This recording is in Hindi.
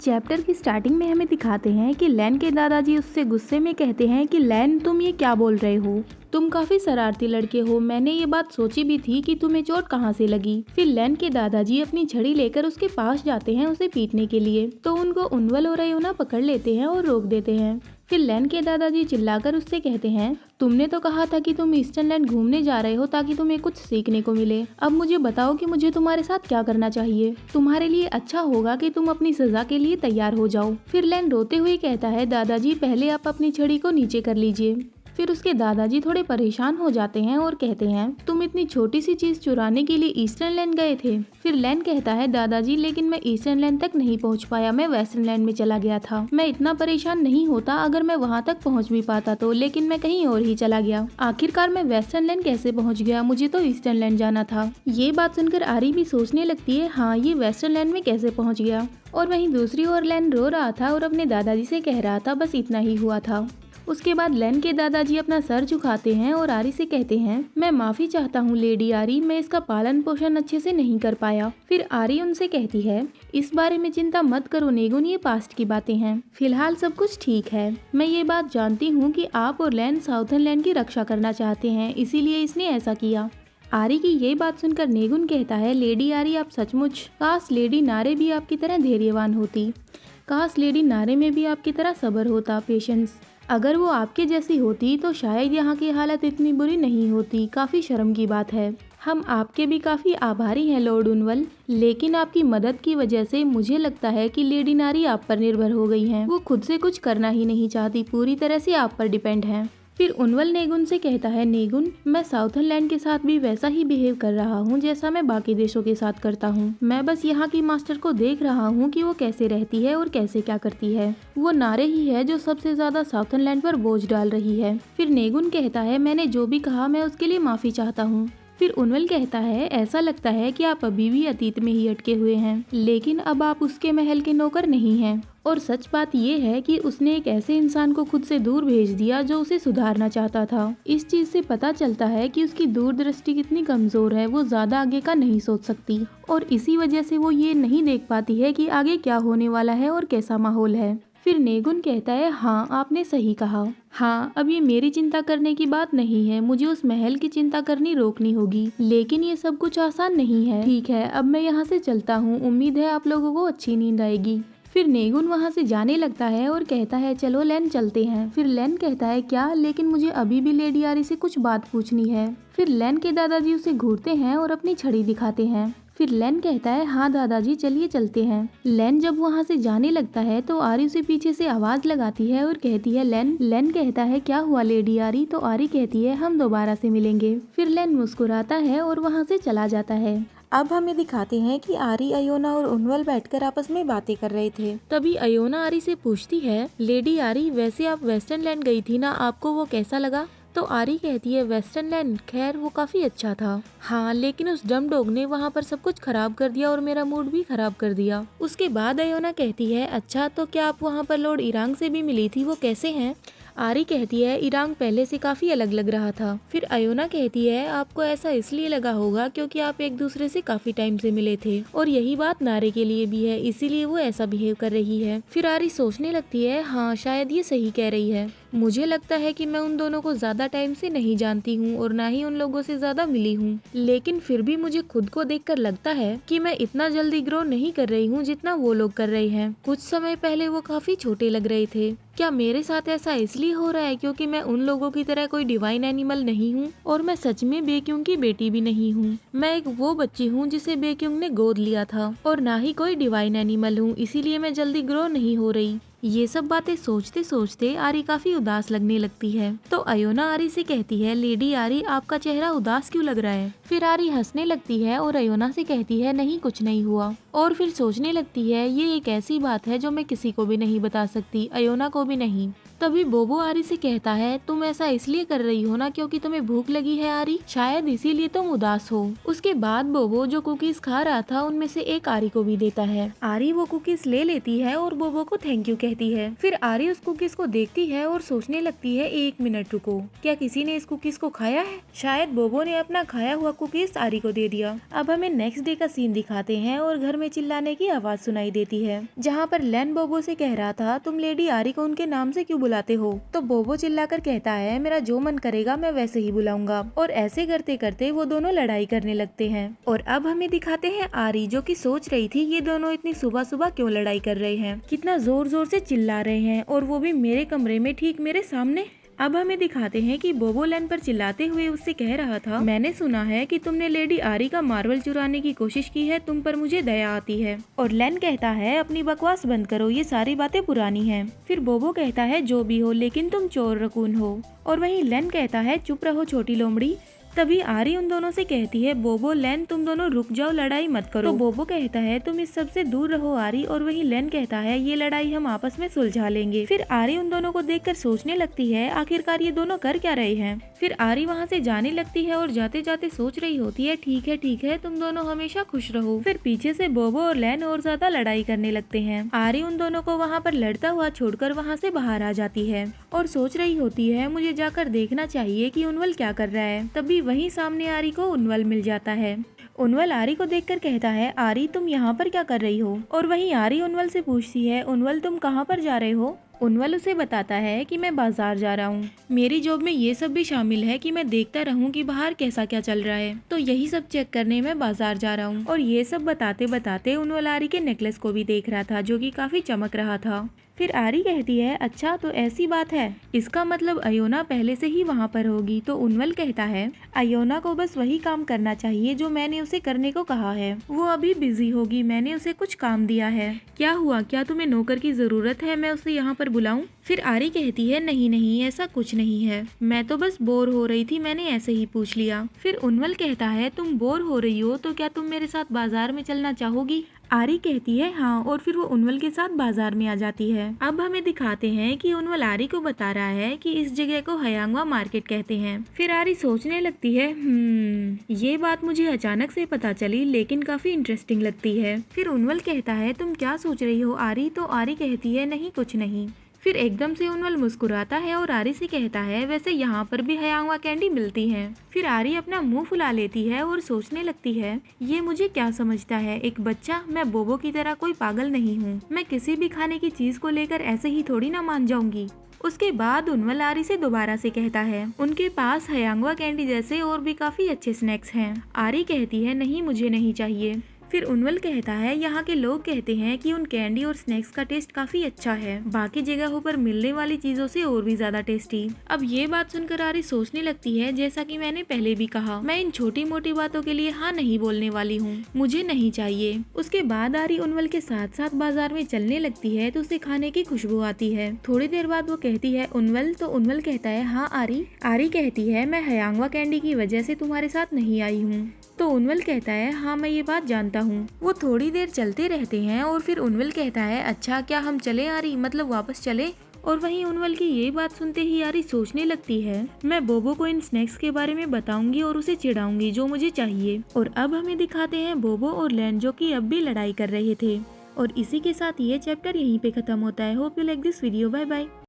चैप्टर की स्टार्टिंग में हमें दिखाते हैं कि लैन के दादाजी उससे गुस्से में कहते हैं कि लैन तुम ये क्या बोल रहे हो, तुम काफी शरारती लड़के हो, मैंने ये बात सोची भी थी कि तुम्हें चोट कहाँ से लगी। फिर लैन के दादाजी अपनी छड़ी लेकर उसके पास जाते हैं उसे पीटने के लिए, तो उनको उन्वल और अयोना पकड़ लेते हैं और रोक देते हैं। फिर लैन के दादाजी चिल्लाकर उससे कहते हैं तुमने तो कहा था कि तुम ईस्टर्न लैंड घूमने जा रहे हो ताकि तुम्हें कुछ सीखने को मिले, अब मुझे बताओ कि मुझे तुम्हारे साथ क्या करना चाहिए। तुम्हारे लिए अच्छा होगा कि तुम अपनी सजा के लिए तैयार हो जाओ। फिर लैन रोते हुए कहता है दादाजी पहले आप अपनी छड़ी को नीचे कर लीजिए। फिर उसके दादाजी थोड़े परेशान हो जाते हैं और कहते हैं तुम इतनी छोटी सी चीज चुराने के लिए ईस्टर्न लैंड गए थे। फिर लैन कहता है दादाजी लेकिन मैं ईस्टर्न लैंड तक नहीं पहुंच पाया, मैं वेस्टर्न लैंड में चला गया था। मैं इतना परेशान नहीं होता अगर मैं वहां तक पहुंच भी पाता तो, लेकिन मैं कहीं और ही चला गया। आखिरकार मैं वेस्टर्न लैंड कैसे पहुंच गया, मुझे तो ईस्टर्न लैंड जाना था। ये बात सुनकर आरी भी सोचने लगती है हाँ ये वेस्टर्न लैंड में कैसे पहुँच गया। और वहीं दूसरी ओर लैन रो रहा था और अपने दादाजी से कह रहा था बस इतना ही हुआ था। उसके बाद लैन के दादाजी अपना सर झुकाते हैं और आरी से कहते हैं मैं माफी चाहता हूँ लेडी आरी, मैं इसका पालन पोषण अच्छे से नहीं कर पाया। फिर आरी उनसे कहती है इस बारे में चिंता मत करो नेगुन, ये पास्ट की बातें हैं, फिलहाल सब कुछ ठीक है। मैं ये बात जानती हूँ कि आप और लैन साउथर्न लैंड की रक्षा करना चाहते हैं, इसीलिए इसने ऐसा किया। आरी की ये बात सुनकर नेगुन कहता है लेडी आरी आप सचमुच, काश लेडी नारे भी आपकी तरह धैर्यवान होती, काश लेडी नारे में भी आपकी तरह सब्र होता, पेशेंस। अगर वो आपके जैसी होती तो शायद यहाँ की हालत इतनी बुरी नहीं होती। काफ़ी शर्म की बात है। हम आपके भी काफ़ी आभारी हैं लॉर्ड उन्वल, लेकिन आपकी मदद की वजह से मुझे लगता है कि लेडी नारी आप पर निर्भर हो गई हैं। वो खुद से कुछ करना ही नहीं चाहती, पूरी तरह से आप पर डिपेंड हैं। फिर उन्वल नेगुन से कहता है नेगुन मैं साउथर्न लैंड के साथ भी वैसा ही बिहेव कर रहा हूँ जैसा मैं बाकी देशों के साथ करता हूँ। मैं बस यहाँ की मास्टर को देख रहा हूँ कि वो कैसे रहती है और कैसे क्या करती है। वो नारे ही है जो सबसे ज्यादा साउथर्न लैंड पर बोझ डाल रही है। फिर नेगुन कहता है मैंने जो भी कहा मैं उसके लिए माफी चाहता हूँ। फिर उन्वल कहता है ऐसा लगता है कि आप अभी भी अतीत में ही अटके हुए हैं, लेकिन अब आप उसके महल के नौकर नहीं हैं। और सच बात ये है कि उसने एक ऐसे इंसान को खुद से दूर भेज दिया जो उसे सुधारना चाहता था। इस चीज से पता चलता है कि उसकी दूरदृष्टि कितनी कमजोर है, वो ज्यादा आगे का नहीं सोच सकती और इसी वजह से वो ये नहीं देख पाती है कि आगे क्या होने वाला है और कैसा माहौल है। फिर नेगुन कहता है हाँ आपने सही कहा, हाँ अब ये मेरी चिंता करने की बात नहीं है, मुझे उस महल की चिंता करनी रोकनी होगी, लेकिन ये सब कुछ आसान नहीं है। ठीक है अब मैं यहाँ से चलता हूँ, उम्मीद है आप लोगों को अच्छी नींद आएगी। फिर नेगुन वहाँ से जाने लगता है और कहता है चलो लैन चलते हैं। फिर लैन कहता है क्या, लेकिन मुझे अभी भी लेडी आरी से कुछ बात पूछनी है। फिर लैन के दादाजी उसे घूरते हैं और अपनी छड़ी दिखाते हैं। फिर लैन कहता है हाँ दादाजी चलिए चलते हैं। लैन जब वहाँ से जाने लगता है तो आरी उसे पीछे से आवाज लगाती है और कहती है लैन। लैन कहता है क्या हुआ लेडी आरी, तो आरी कहती है हम दोबारा से मिलेंगे। फिर लैन मुस्कुराता है और वहाँ से चला जाता है। अब हमें दिखाते हैं कि आरी, अयोना और उन्वल बैठकर आपस में बातें कर रहे थे। तभी अयोना आरी से पूछती है लेडी आरी वैसे आप वेस्टर्न लैंड गई थी ना, आपको वो कैसा लगा। तो आरी कहती है वेस्टर्न लैंड खैर वो काफी अच्छा था, हाँ लेकिन उस डम डॉग ने वहाँ पर सब कुछ खराब कर दिया और मेरा मूड भी खराब कर दिया। उसके बाद अयोना कहती है अच्छा तो क्या आप वहाँ पर लॉर्ड इरांग से भी मिली थी, वो कैसे हैं। आरी कहती है इरांग पहले से काफी अलग लग रहा था। फिर अयोना कहती है आपको ऐसा इसलिए लगा होगा क्योंकि आप एक दूसरे से काफी टाइम से मिले थे और यही बात नारे के लिए भी है, इसीलिए वो ऐसा बिहेव कर रही है। फिर आरी सोचने लगती है हाँ शायद ये सही कह रही है, मुझे लगता है कि मैं उन दोनों को ज्यादा टाइम से नहीं जानती हूँ और ना ही उन लोगों से ज्यादा मिली हूँ, लेकिन फिर भी मुझे खुद को देखकर लगता है कि मैं इतना जल्दी ग्रो नहीं कर रही हूँ जितना वो लोग कर रहे हैं। कुछ समय पहले वो काफी छोटे लग रहे थे, क्या मेरे साथ ऐसा इसलिए हो रहा है क्योंकि मैं उन लोगों की तरह कोई डिवाइन एनिमल नहीं हूँ और मैं सच में बेक्युंग की बेटी भी नहीं हूँ। मैं एक वो बच्ची हूँ जिसे बेक्युंग ने गोद लिया था और ना ही कोई डिवाइन एनिमल हूँ, इसीलिए मैं जल्दी ग्रो नहीं हो रही। ये सब बातें सोचते सोचते आरी काफी उदास लगने लगती है। तो अयोना आरी से कहती है लेडी आरी आपका चेहरा उदास क्यों लग रहा है। फिर आरी हंसने लगती है और अयोना से कहती है नहीं कुछ नहीं हुआ। और फिर सोचने लगती है ये एक ऐसी बात है जो मैं किसी को भी नहीं बता सकती, अयोना को भी नहीं। तभी बोबो आरी से कहता है तुम ऐसा इसलिए कर रही हो ना क्योंकि तुम्हें भूख लगी है आरी, शायद इसीलिए तुम उदास हो। उसके बाद बोबो जो कुकीज खा रहा था उनमें से एक आरी को भी देता है। आरी वो कुकीज ले लेती है और बोबो को थैंक यू कहती है। फिर आरी उस कुकीज को देखती है और सोचने लगती है एक मिनट रुको, क्या किसी ने इस कुकीज को खाया है। शायद बोबो ने अपना खाया हुआ कुकीज आरी को दे दिया। अब हमें नेक्स्ट डे का सीन दिखाते हैं और घर में चिल्लाने की आवाज सुनाई देती है, जहाँ पर लैन बोबो से कह रहा था तुम लेडी आरी को उनके नाम से क्यों बुलाते हो। तो बोबो चिल्लाकर कहता है मेरा जो मन करेगा मैं वैसे ही बुलाऊंगा। और ऐसे करते करते वो दोनों लड़ाई करने लगते हैं। और अब हमें दिखाते हैं आरी, जो कि सोच रही थी ये दोनों इतनी सुबह सुबह क्यों लड़ाई कर रहे हैं, कितना जोर जोर से चिल्ला रहे हैं, और वो भी मेरे कमरे में ठीक मेरे सामने। अब हमें दिखाते हैं कि बोबो लैन पर चिल्लाते हुए उससे कह रहा था मैंने सुना है कि तुमने लेडी आरी का मार्बल चुराने की कोशिश की है, तुम पर मुझे दया आती है। और लैन कहता है अपनी बकवास बंद करो, ये सारी बातें पुरानी हैं। फिर बोबो कहता है जो भी हो लेकिन तुम चोर रकून हो। और वहीं लैन कहता है चुप रहो छोटी लोमड़ी। तभी आरी उन दोनों से कहती है बोबो लैन तुम दोनों रुक जाओ, लड़ाई मत करो। तो बोबो कहता है तुम इस सब से दूर रहो आरी। और वहीं लैन कहता है ये लड़ाई हम आपस में सुलझा लेंगे। फिर आरी उन दोनों को देखकर सोचने लगती है आखिरकार ये दोनों कर क्या रहे हैं। फिर आरी वहाँ से जाने लगती है और जाते जाते सोच रही होती है ठीक है तुम दोनों हमेशा खुश रहो। फिर पीछे से बोबो और लैन और ज्यादा लड़ाई करने लगते हैं। आरी उन दोनों को वहाँ पर लड़ता हुआ छोड़कर वहाँ से बाहर आ जाती है और सोच रही होती है मुझे जाकर देखना चाहिए कि उनवल क्या कर रहा है। तभी वहीं सामने आरी को उनवल मिल जाता है। उनवल आरी को देखकर कहता है आरी तुम यहाँ पर क्या कर रही हो। और वहीं आरी उनवल से पूछती है उनवल तुम कहाँ पर जा रहे हो। उनवल उसे बताता है कि मैं बाजार जा रहा हूँ, मेरी जॉब में ये सब भी शामिल है कि मैं देखता रहूँ कि बाहर कैसा क्या चल रहा है, तो यही सब चेक करने में बाजार जा रहा हूँ। और ये सब बताते बताते उनवल आरी के नेकलेस को भी देख रहा था जो कि काफी चमक रहा था। फिर आरी कहती है अच्छा तो ऐसी बात है, इसका मतलब अयोना पहले से ही वहाँ पर होगी। तो उनवल कहता है अयोना को बस वही काम करना चाहिए जो मैंने उसे करने को कहा है, वो अभी बिजी होगी, मैंने उसे कुछ काम दिया है। क्या हुआ, क्या तुम्हें नौकर की जरूरत है, मैं उसे यहाँ पर बुलाऊं। फिर आरी कहती है नहीं नहीं ऐसा कुछ नहीं है, मैं तो बस बोर हो रही थी, मैंने ऐसे ही पूछ लिया। फिर उनवल कहता है तुम बोर हो रही हो तो क्या तुम मेरे साथ बाजार में चलना चाहोगी। आरी कहती है हाँ, और फिर वो उनवल के साथ बाजार में आ जाती है। अब हमें दिखाते हैं कि उनवल आरी को बता रहा है कि इस जगह को हयांगवा मार्केट कहते हैं। फिर आरी सोचने लगती है ये बात मुझे अचानक से पता चली लेकिन काफी इंटरेस्टिंग लगती है। फिर उनवल कहता है तुम क्या सोच रही हो आरी। तो आरी कहती है नहीं कुछ नहीं। फिर एकदम से उनवल मुस्कुराता है और आरी से कहता है वैसे यहाँ पर भी हयांगवा कैंडी मिलती है। फिर आरी अपना मुंह फुला लेती है और सोचने लगती है ये मुझे क्या समझता है, एक बच्चा। मैं बोबो की तरह कोई पागल नहीं हूँ, मैं किसी भी खाने की चीज को लेकर ऐसे ही थोड़ी ना मान जाऊंगी। उसके बाद उनवल आरी से दोबारा से कहता है उनके पास हयांगवा कैंडी जैसे और भी काफी अच्छे स्नैक्स हैं। आरी कहती है नहीं मुझे नहीं चाहिए। फिर उनवल कहता है यहाँ के लोग कहते हैं कि उन कैंडी और स्नैक्स का टेस्ट काफी अच्छा है, बाकी जगहों पर मिलने वाली चीजों से और भी ज्यादा टेस्टी। अब ये बात सुनकर आरी सोचने लगती है जैसा कि मैंने पहले भी कहा, मैं इन छोटी मोटी बातों के लिए हाँ नहीं बोलने वाली हूँ, मुझे नहीं चाहिए। उसके बाद आरी उनवल के साथ साथ बाजार में चलने लगती है तो उसे खाने की खुशबू आती है। थोड़ी देर बाद वो कहती है उनवल। तो उनवल कहता है हाँ आरी। आरी कहती है मैं हयांगवा कैंडी की वजह से तुम्हारे साथ नहीं आई हूँ। तो उनवल कहता है हाँ मैं ये बात जानता हूँ। वो थोड़ी देर चलते रहते हैं और फिर उनवल कहता है अच्छा क्या हम चले आरी, मतलब वापस चले। और वहीं उनवल की ये बात सुनते ही आरी सोचने लगती है मैं बोबो को इन स्नैक्स के बारे में बताऊंगी और उसे चिढ़ाऊंगी जो मुझे चाहिए। और अब हमें दिखाते हैं बोबो और लैन जो कि अब भी लड़ाई कर रहे थे। और इसी के साथ ये चैप्टर यहीं पे खत्म होता है। Hope you like this video, bye bye.